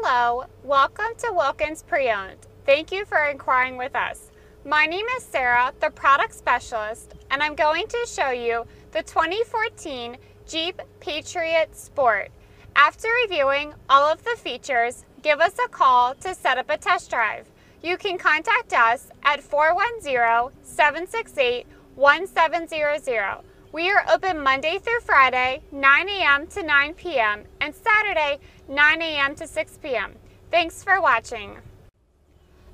Hello, welcome to Wilkins Pre-Owned. Thank you for inquiring with us. My name is Sarah, the product specialist, and I'm going to show you the 2014 Jeep Patriot Sport. After reviewing all of the features, give us a call to set up a test drive. You can contact us at 410-768-1700. We are open Monday through Friday, 9 a.m. to 9 p.m. and Saturday, 9 a.m. to 6 p.m. Thanks for watching.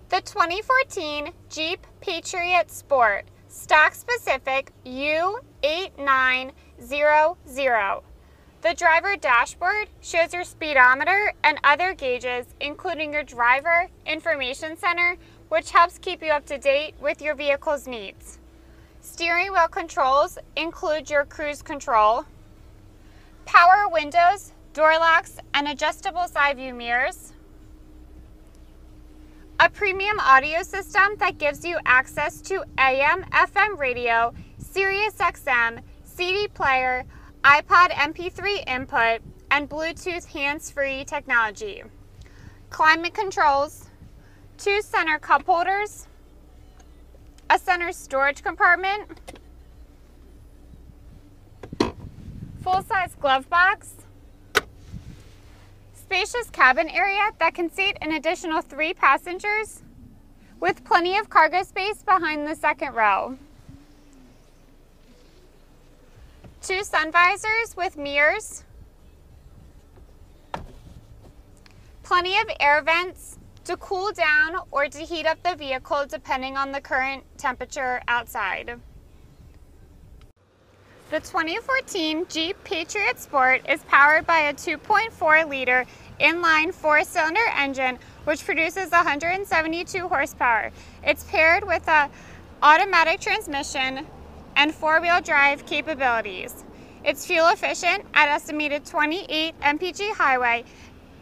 The 2014 Jeep Patriot Sport, stock specific U8900. The driver dashboard shows your speedometer and other gauges, including your driver information center, which helps keep you up to date with your vehicle's needs. Steering wheel controls include your cruise control, power windows, door locks, and adjustable side view mirrors, a premium audio system that gives you access to AM/FM radio, Sirius XM, CD player, iPod MP3 input, and Bluetooth hands-free technology, climate controls, 2 center cup holders, a center storage compartment, full-size glove box, spacious cabin area that can seat an additional 3 passengers with plenty of cargo space behind the second row, 2 sun visors with mirrors, plenty of air vents to cool down or to heat up the vehicle depending on the current temperature outside. The 2014 Jeep Patriot Sport is powered by a 2.4-liter inline 4-cylinder engine which produces 172 horsepower. It's paired with an automatic transmission and 4-wheel drive capabilities. It's fuel efficient at estimated 28 mpg highway,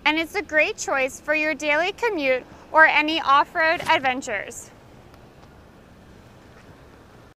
and it's a great choice for your daily commute or any off-road adventures.